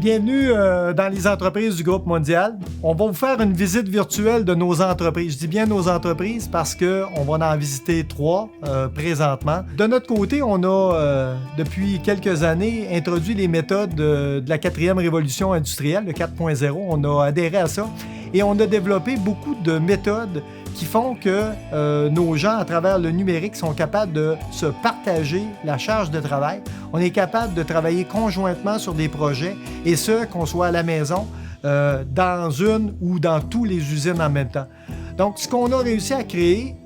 Bienvenue dans les entreprises du Groupe Mondial. On va vous faire une visite virtuelle de nos entreprises. Je dis bien nos entreprises parce qu'on va en visiter 3 présentement. De notre côté, on a depuis quelques années introduit les méthodes de la 4e révolution industrielle, le 4.0. On a adhéré à ça et on a développé beaucoup de méthodes qui font que nos gens, à travers le numérique, sont capables de se partager la charge de travail. On est capable de travailler conjointement sur des projets, et ce, qu'on soit à la maison, dans une ou dans toutes les usines en même temps. Donc, ce qu'on a réussi à créer,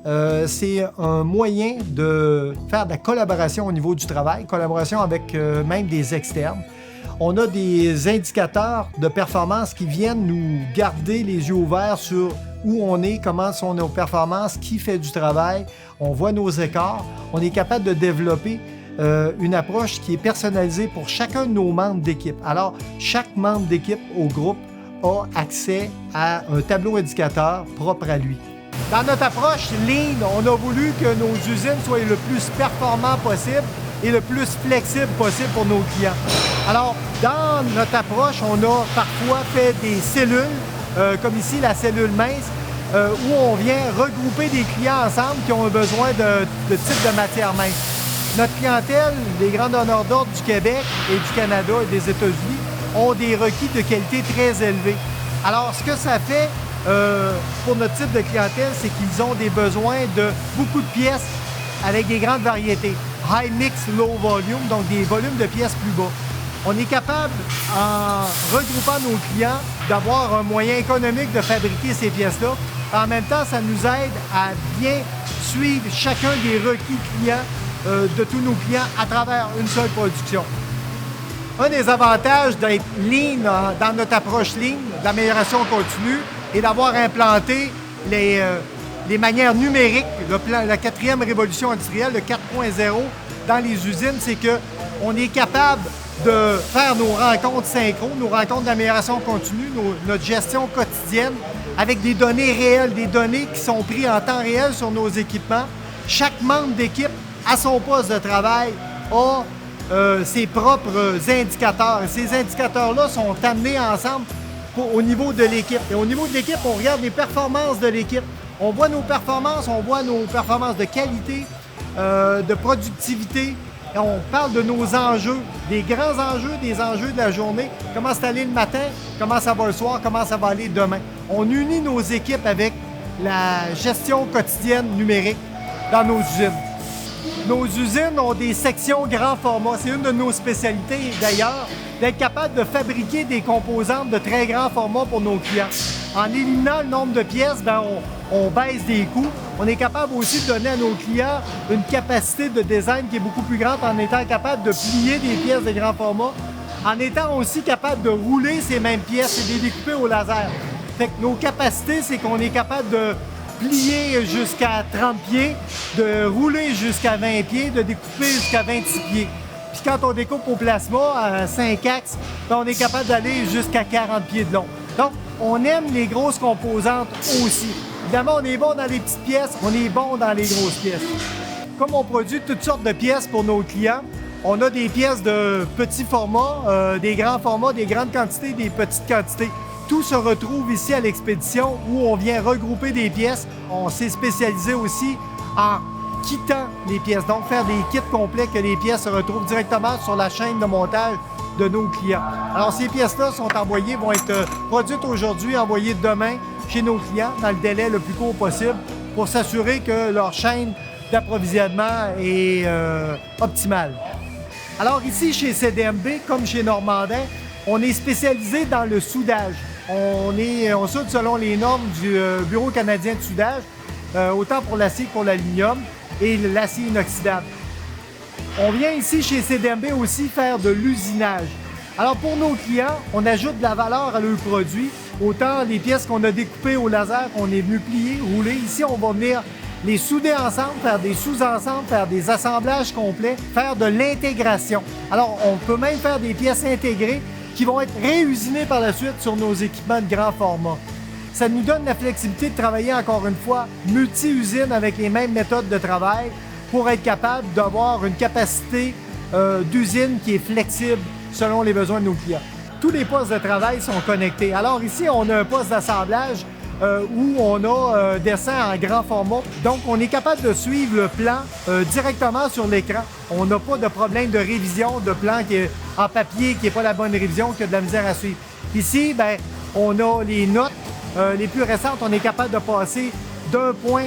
c'est un moyen de faire de la collaboration au niveau du travail, collaboration avec même des externes. On a des indicateurs de performance qui viennent nous garder les yeux ouverts sur où on est, comment sont nos performances, qui fait du travail. On voit nos écarts. On est capable de développer une approche qui est personnalisée pour chacun de nos membres d'équipe. Alors, chaque membre d'équipe au groupe a accès à un tableau indicateur propre à lui. Dans notre approche Lean, on a voulu que nos usines soient le plus performantes possible et le plus flexible possible pour nos clients. Alors, dans notre approche, on a parfois fait des cellules, comme ici la cellule mince, où on vient regrouper des clients ensemble qui ont besoin de types de matières minces. Notre clientèle, les grands donneurs d'ordre du Québec et du Canada et des États-Unis, ont des requis de qualité très élevés. Alors, ce que ça fait pour notre type de clientèle, c'est qu'ils ont des besoins de beaucoup de pièces avec des grandes variétés. High mix, low volume, donc des volumes de pièces plus bas. On est capable, en regroupant nos clients, d'avoir un moyen économique de fabriquer ces pièces-là. En même temps, ça nous aide à bien suivre chacun des requis clients de tous nos clients à travers une seule production. Un des avantages d'être Lean dans notre approche Lean, d'amélioration continue, est d'avoir implanté les manières numériques, la 4e révolution industrielle, le 4.0, dans les usines, c'est qu'on est capable de faire nos rencontres synchro, nos rencontres d'amélioration continue, notre gestion quotidienne avec des données réelles, des données qui sont prises en temps réel sur nos équipements. Chaque membre d'équipe, à son poste de travail, a ses propres indicateurs. Et ces indicateurs-là sont amenés ensemble au niveau de l'équipe. Et au niveau de l'équipe, on regarde les performances de l'équipe. On voit nos performances de qualité, de productivité. Et on parle de nos enjeux, des grands enjeux, des enjeux de la journée. Comment c'est allé le matin, comment ça va le soir, comment ça va aller demain. On unit nos équipes avec la gestion quotidienne numérique dans nos usines. Nos usines ont des sections grand format. C'est une de nos spécialités d'ailleurs, d'être capable de fabriquer des composantes de très grand format pour nos clients. En éliminant le nombre de pièces, on baisse des coûts. On est capable aussi de donner à nos clients une capacité de design qui est beaucoup plus grande en étant capable de plier des pièces de grand format, en étant aussi capable de rouler ces mêmes pièces et de les découper au laser. Fait que nos capacités, c'est qu'on est capable de plier jusqu'à 30 pieds, de rouler jusqu'à 20 pieds, de découper jusqu'à 26 pieds. Puis quand on découpe au plasma à 5 axes, on est capable d'aller jusqu'à 40 pieds de long. Donc, on aime les grosses composantes aussi. Évidemment, on est bon dans les petites pièces, on est bon dans les grosses pièces. Comme on produit toutes sortes de pièces pour nos clients, on a des pièces de petits formats, des grands formats, des grandes quantités, des petites quantités. Tout se retrouve ici à l'expédition où on vient regrouper des pièces. On s'est spécialisé aussi en quittant les pièces, donc faire des kits complets que les pièces se retrouvent directement sur la chaîne de montage de nos clients. Alors, ces pièces-là vont être produites aujourd'hui, envoyées demain chez nos clients dans le délai le plus court possible pour s'assurer que leur chaîne d'approvisionnement est optimale. Alors ici, chez CDMB, comme chez Normandin, on est spécialisé dans le soudage. On soude selon les normes du Bureau canadien de soudage, autant pour l'acier que pour l'aluminium et l'acier inoxydable. On vient ici chez CDMB aussi faire de l'usinage. Alors pour nos clients, on ajoute de la valeur à leurs produits, autant les pièces qu'on a découpées au laser, qu'on est venu plier, rouler. Ici, on va venir les souder ensemble, faire des sous-ensembles, faire des assemblages complets, faire de l'intégration. Alors, on peut même faire des pièces intégrées qui vont être réusinées par la suite sur nos équipements de grand format. Ça nous donne la flexibilité de travailler, encore une fois, multi-usines avec les mêmes méthodes de travail pour être capable d'avoir une capacité d'usine qui est flexible selon les besoins de nos clients. tous les postes de travail sont connectés. Alors ici, on a un poste d'assemblage où on a un dessin en grand format. Donc, on est capable de suivre le plan directement sur l'écran. On n'a pas de problème de révision de plan qui est en papier, qui n'est pas la bonne révision, qui a de la misère à suivre. Ici, ben, on a les notes les plus récentes. On est capable de passer d'un point,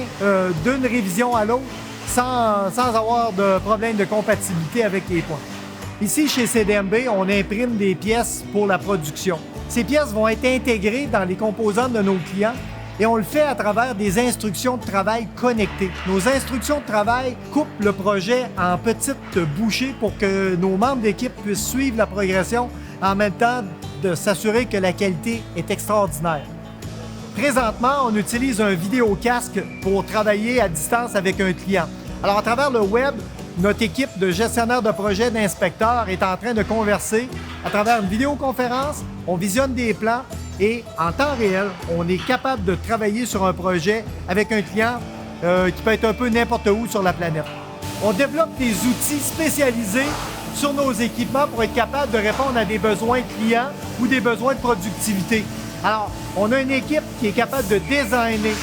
d'une révision à l'autre sans avoir de problème de compatibilité avec les points. Ici, chez CDMB, on imprime des pièces pour la production. Ces pièces vont être intégrées dans les composantes de nos clients et on le fait à travers des instructions de travail connectées. Nos instructions de travail coupent le projet en petites bouchées pour que nos membres d'équipe puissent suivre la progression en même temps de s'assurer que la qualité est extraordinaire. Présentement, on utilise un vidéocasque pour travailler à distance avec un client. Alors, à travers le web, notre équipe de gestionnaires de projet, d'inspecteurs est en train de converser à travers une vidéoconférence. On visionne des plans et en temps réel, on est capable de travailler sur un projet avec un client qui peut être un peu n'importe où sur la planète. On développe des outils spécialisés sur nos équipements pour être capable de répondre à des besoins clients ou des besoins de productivité. Alors, on a une équipe qui est capable de designer,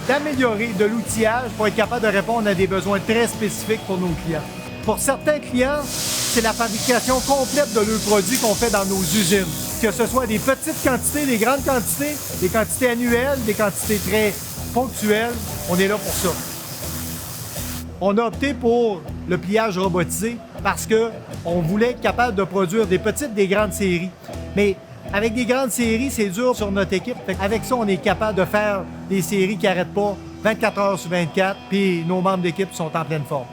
d'améliorer de l'outillage pour être capable de répondre à des besoins très spécifiques pour nos clients. Pour certains clients, c'est la fabrication complète de leurs produits qu'on fait dans nos usines. Que ce soit des petites quantités, des grandes quantités, des quantités annuelles, des quantités très ponctuelles, on est là pour ça. On a opté pour le pliage robotisé parce qu'on voulait être capable de produire des petites, des grandes séries. Mais avec des grandes séries, c'est dur sur notre équipe. Avec ça, on est capable de faire des séries qui n'arrêtent pas 24 heures sur 24, puis nos membres d'équipe sont en pleine forme.